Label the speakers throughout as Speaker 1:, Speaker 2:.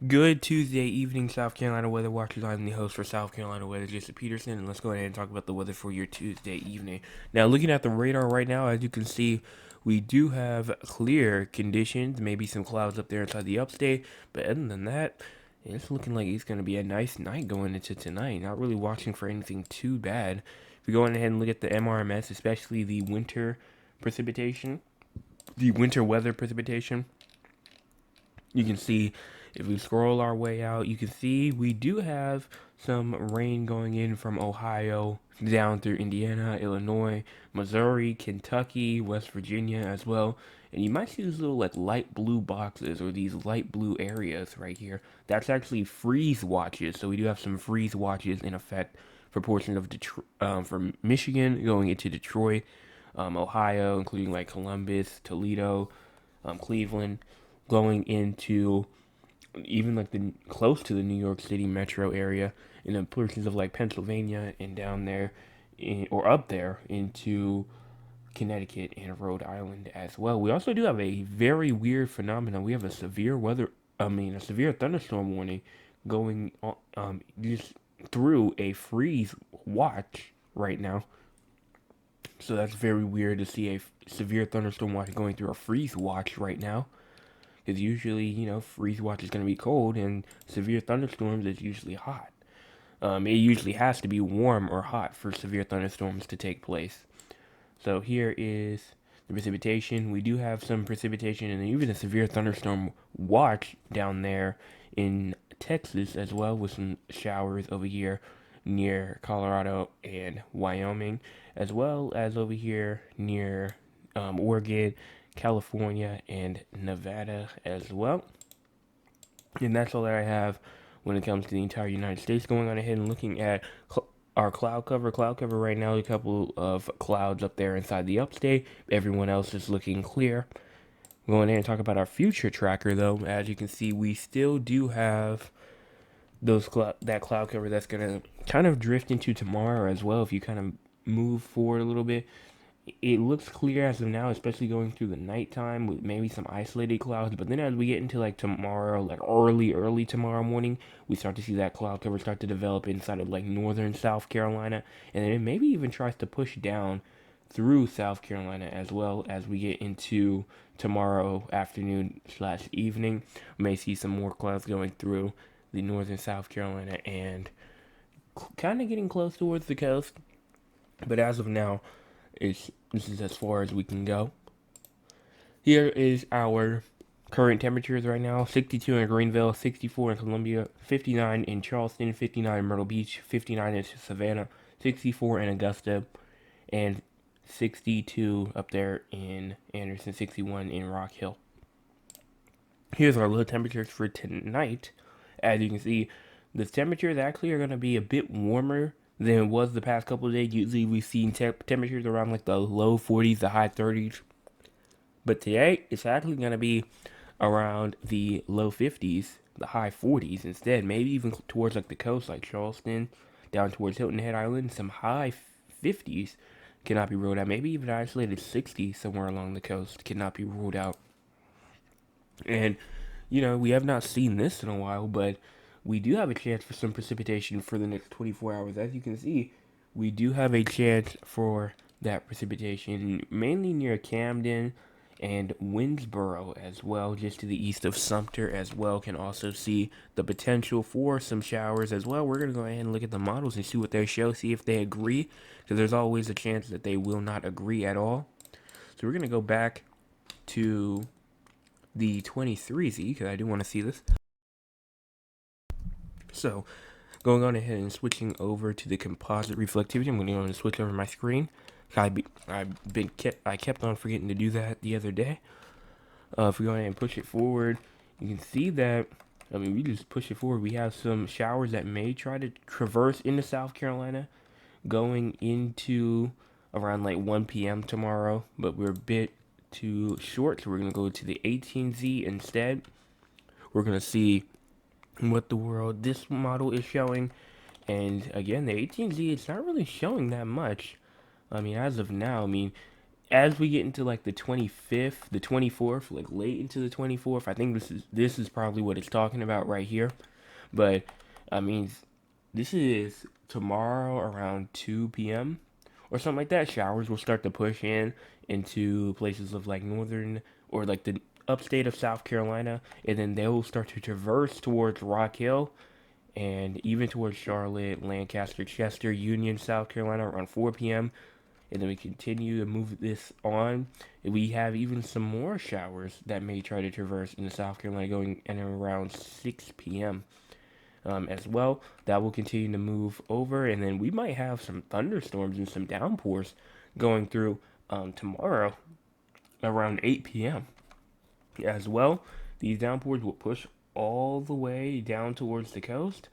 Speaker 1: Good Tuesday evening, South Carolina weather watchers. I'm the host for South Carolina Weather, Jason Peterson, and let's go ahead and talk about the weather for your Tuesday evening. Now, looking at the radar right now, as you can see, we do have clear conditions, maybe some clouds up there inside the upstate, but other than that, it's looking like it's going to be a nice night going into tonight. Not really watching for anything too bad. If we go on ahead and look at the MRMS, especially the winter precipitation, the winter weather precipitation, you can see if we scroll our way out, you can see we do have some rain going in from Ohio down through Indiana, Illinois, Missouri, Kentucky, West Virginia as well. And you might see these little like light blue boxes or these light blue areas right here. That's actually freeze watches. So we do have some freeze watches in effect for portions of Detroit, from Michigan going into Detroit, Ohio, including like Columbus, Toledo, Cleveland, going into even like the close to the New York City metro area, in the portions of like Pennsylvania and down there, or up there into Connecticut and Rhode Island as well. We also do have a very weird phenomenon. We have a severe a severe thunderstorm warning going on, just through a freeze watch right now. So that's very weird to see a severe thunderstorm watch going through a freeze watch right now. Because usually, freeze watch is going to be cold, and severe thunderstorms is usually hot. It usually has to be warm or hot for severe thunderstorms to take place. So here is the precipitation. We do have some precipitation and even a severe thunderstorm watch down there in Texas as well, with some showers over here near Colorado and Wyoming, as well as over here near Oregon, California, and Nevada as well. And that's all that I have when it comes to the entire United States. Going on ahead and looking at our cloud cover. Cloud cover right now, a couple of clouds up there inside the upstate. Everyone else is looking clear. Going ahead and talk about our future tracker, though. As you can see, we still do have that cloud cover that's gonna kind of drift into tomorrow as well. If you kind of move forward a little bit, it looks clear as of now, especially going through the nighttime with maybe some isolated clouds. But then as we get into like tomorrow, like early tomorrow morning, we start to see that cloud cover start to develop inside of like northern South Carolina, and then it maybe even tries to push down through South Carolina as well as we get into tomorrow afternoon slash evening. We may see some more clouds going through the northern South Carolina and kind of getting close towards the coast. But as of now, this is as far as we can go. Here is our current temperatures right now: 62 in Greenville, 64 in Columbia, 59 in Charleston, 59 in Myrtle Beach, 59 in Savannah, 64 in Augusta, and 62 up there in Anderson, 61 in Rock Hill. Here's our low temperatures for tonight. As you can see, the temperatures actually are going to be a bit warmer than it was the past couple of days. Usually we've seen temperatures around like the low 40s, the high 30s. But today, it's actually going to be around the low 50s, the high 40s instead. Maybe even towards like the coast, like Charleston, down towards Hilton Head Island. Some high 50s cannot be ruled out. Maybe even isolated 60s somewhere along the coast cannot be ruled out. And, we have not seen this in a while, but we do have a chance for some precipitation for the next 24 hours. As you can see, we do have a chance for that precipitation, mainly near Camden and Winnsboro as well, just to the east of Sumter as well. Can also see the potential for some showers as well. We're going to go ahead and look at the models and see what they show, see if they agree, because there's always a chance that they will not agree at all. So we're going to go back to the 23Z, because I do want to see this. So, going on ahead and switching over to the composite reflectivity, I'm going to go and switch over my screen. I kept on forgetting to do that the other day. If we go ahead and push it forward, you can see that, we just push it forward. We have some showers that may try to traverse into South Carolina going into around like 1 p.m. tomorrow, but we're a bit too short, so we're going to go to the 18Z instead. We're going to see what this model is showing. And again, the 18Z, it's not really showing that much. As of now, as we get into like the 25th, the 24th, like late into the 24th, I think this is probably what it's talking about right here. But I mean, this is tomorrow around 2 p.m. or something like that. Showers will start to push in into places of like northern or like the upstate of South Carolina, and then they will start to traverse towards Rock Hill and even towards Charlotte, Lancaster, Chester, Union, South Carolina around 4 p.m. And then we continue to move this on. We have even some more showers that may try to traverse into South Carolina going at around 6 p.m. As well. That will continue to move over, and then we might have some thunderstorms and some downpours going through tomorrow around 8 p.m. as well. These downpours will push all the way down towards the coast,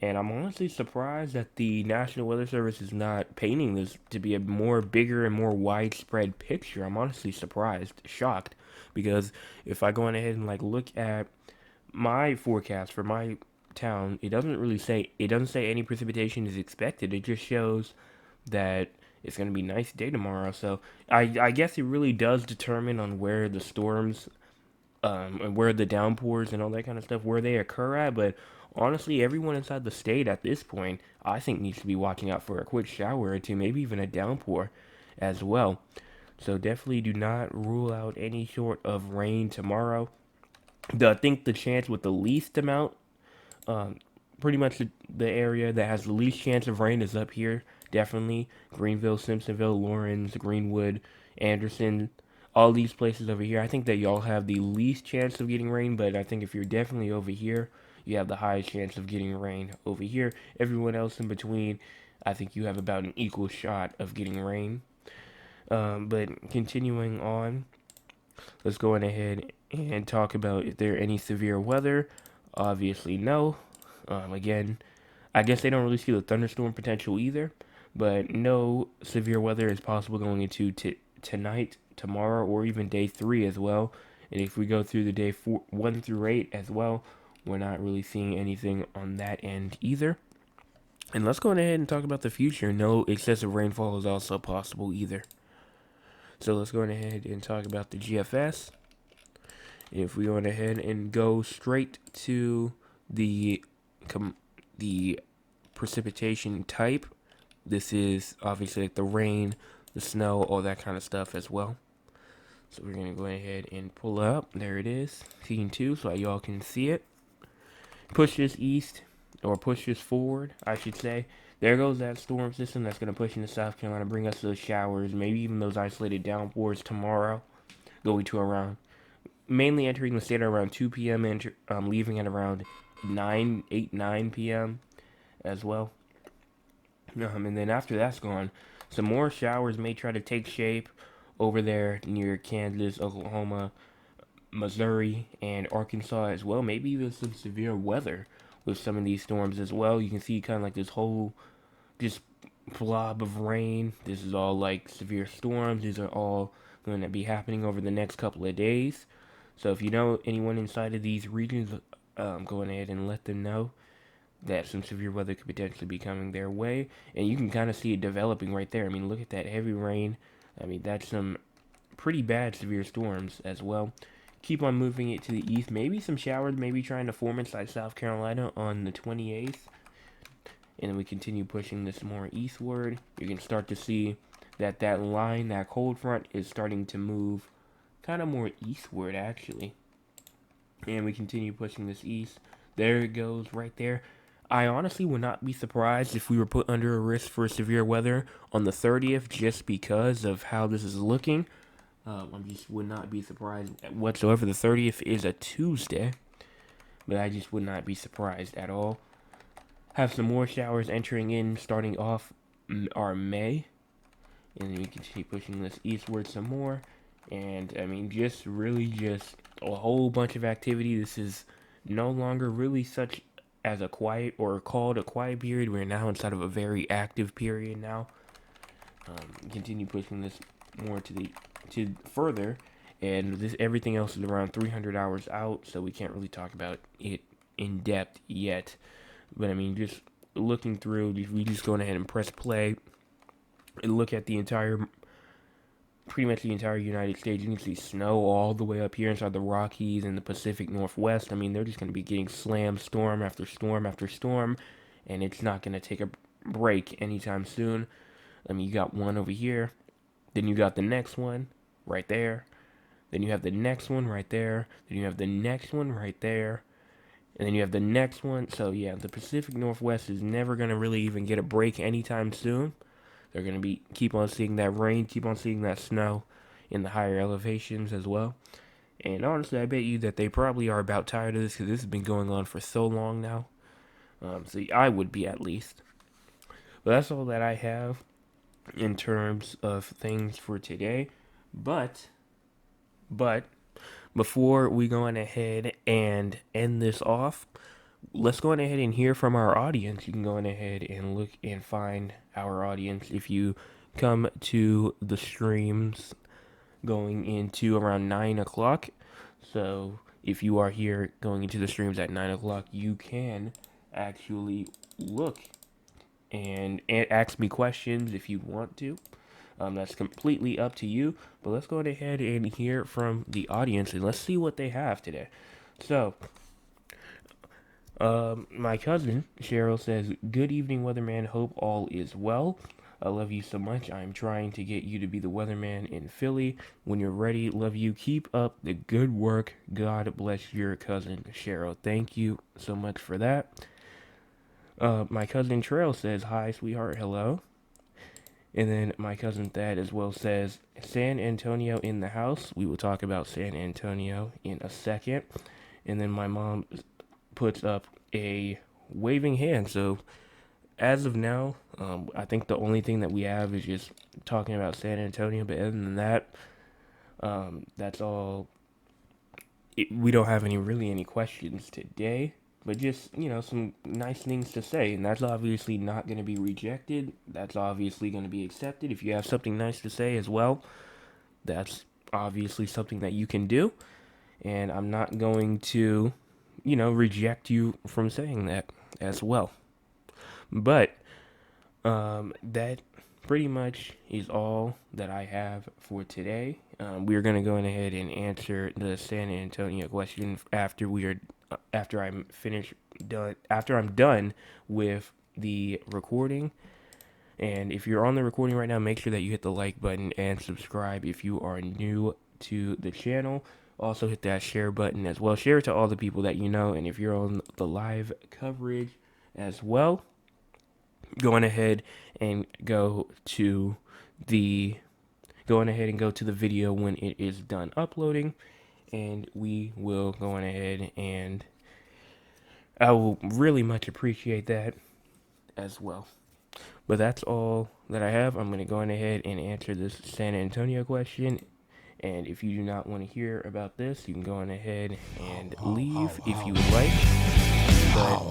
Speaker 1: and I'm honestly surprised that the National Weather Service is not painting this to be a more bigger and more widespread picture. I'm honestly surprised, shocked, because if I go on ahead and like look at my forecast for my town, it doesn't say any precipitation is expected. It just shows that it's going to be a nice day tomorrow. So I guess it really does determine on where the storms and where the downpours and all that kind of stuff, where they occur at. But honestly, everyone inside the state at this point, I think, needs to be watching out for a quick shower or two, maybe even a downpour as well. So definitely do not rule out any sort of rain tomorrow. I think the chance with the least amount, um, pretty much the area that has the least chance of rain is up here. Definitely Greenville, Simpsonville, Lawrence, Greenwood, Anderson, all these places over here. I think that y'all have the least chance of getting rain, but I think if you're definitely over here, you have the highest chance of getting rain over here. Everyone else in between, I think you have about an equal shot of getting rain. But continuing on, let's go on ahead and talk about if there any severe weather. Obviously, no. Again, I guess they don't really see the thunderstorm potential either, but no severe weather is possible going into tonight, tomorrow, or even day 3 as well. And if we go through the day 1 through 8 as well, we're not really seeing anything on that end either. And let's go ahead and talk about the future. No excessive rainfall is also possible either. So let's go ahead and talk about the GFS. If we go ahead and go straight to the the precipitation type, this is obviously like the rain, the snow, all that kind of stuff as well. So we're gonna go ahead and pull up. There it is, scene 2, so y'all can see it. Push this east, or push this forward, I should say. There goes that storm system that's gonna push into South Carolina, bring us those showers, maybe even those isolated downpours tomorrow, going to around mainly entering the state at around 2 p.m. and leaving at around 9 p.m. as well. And then after that's gone, some more showers may try to take shape over there near Kansas, Oklahoma, Missouri, and Arkansas as well. Maybe even some severe weather with some of these storms as well. You can see kind of like this whole just blob of rain. This is all like severe storms. These are all going to be happening over the next couple of days. So if you know anyone inside of these regions, go ahead and let them know that some severe weather could potentially be coming their way. And you can kind of see it developing right there. I mean, look at that heavy rain. I mean, that's some pretty bad severe storms as well. Keep on moving it to the east. Maybe some showers, maybe trying to form inside South Carolina on the 28th. And then we continue pushing this more eastward. You can start to see that that line, that cold front, is starting to move kind of more eastward, actually. And we continue pushing this east. There it goes right there. I honestly would not be surprised if we were put under a risk for severe weather on the 30th just because of how this is looking. I just would not be surprised whatsoever. The 30th is a Tuesday, but I just would not be surprised at all. Have some more showers entering in starting off our May. And then we continue pushing this eastward some more. And I mean, just really just a whole bunch of activity. This is no longer really such as a quiet or called a quiet period. We're now inside of a very active period now. Continue pushing this more to further, and this everything else is around 300 hours out, so we can't really talk about it in depth yet. But I mean, just looking through, we just go ahead and press play and look at the entire pretty much the entire United States. You can see snow all the way up here inside the Rockies and the Pacific Northwest. I mean, they're just going to be getting slammed storm after storm after storm, and it's not going to take a break anytime soon. I mean, you got one over here, then you got the next one right there, then you have the next one right there, then you have the next one right there, and then you have the next one. So yeah, the Pacific Northwest is never going to really even get a break anytime soon. They're going to be keep on seeing that rain, keep on seeing that snow in the higher elevations as well. And honestly, I bet you that they probably are about tired of this because this has been going on for so long now. So I would be at least. But that's all that I have in terms of things for today. But before we go on ahead and end this off, let's go on ahead and hear from our audience. You can go on ahead and look and find our audience if you come to the streams going into around 9 o'clock. So if you are here going into the streams at 9 o'clock, you can actually look and ask me questions if you want to. That's completely up to you. But let's go ahead and hear from the audience and let's see what they have today. So, my cousin Cheryl says, "Good evening, weatherman. Hope all is well. I love you so much. I'm trying to get you to be the weatherman in Philly. When you're ready, love you. Keep up the good work. God bless your cousin Cheryl." Thank you so much for that. My cousin Trail says, "Hi, sweetheart. Hello." And then my cousin Thad as well says, "San Antonio in the house." We will talk about San Antonio in a second. And then my mom puts up a waving hand. So as of now, I think the only thing that we have is just talking about San Antonio. But other than that, that's all. We don't have any questions today. But just, some nice things to say. And that's obviously not going to be rejected. That's obviously going to be accepted. If you have something nice to say as well, that's obviously something that you can do. And I'm not going to, reject you from saying that as well. But that pretty much is all that I have for today. We're going to go ahead and answer the San Antonio question after I'm done with the recording. And if you're on the recording right now, make sure that you hit the like button and subscribe if you are new to the channel. Also hit that share button as well. Share it to all the people that you know. And if you're on the live coverage as well, go on ahead and go to the video when it is done uploading, and we will go on ahead, and I will really much appreciate that as well. But that's all that I have. I'm going to go on ahead and answer this San Antonio question. And if you do not want to hear about this, you can go on ahead and leave if you would like. But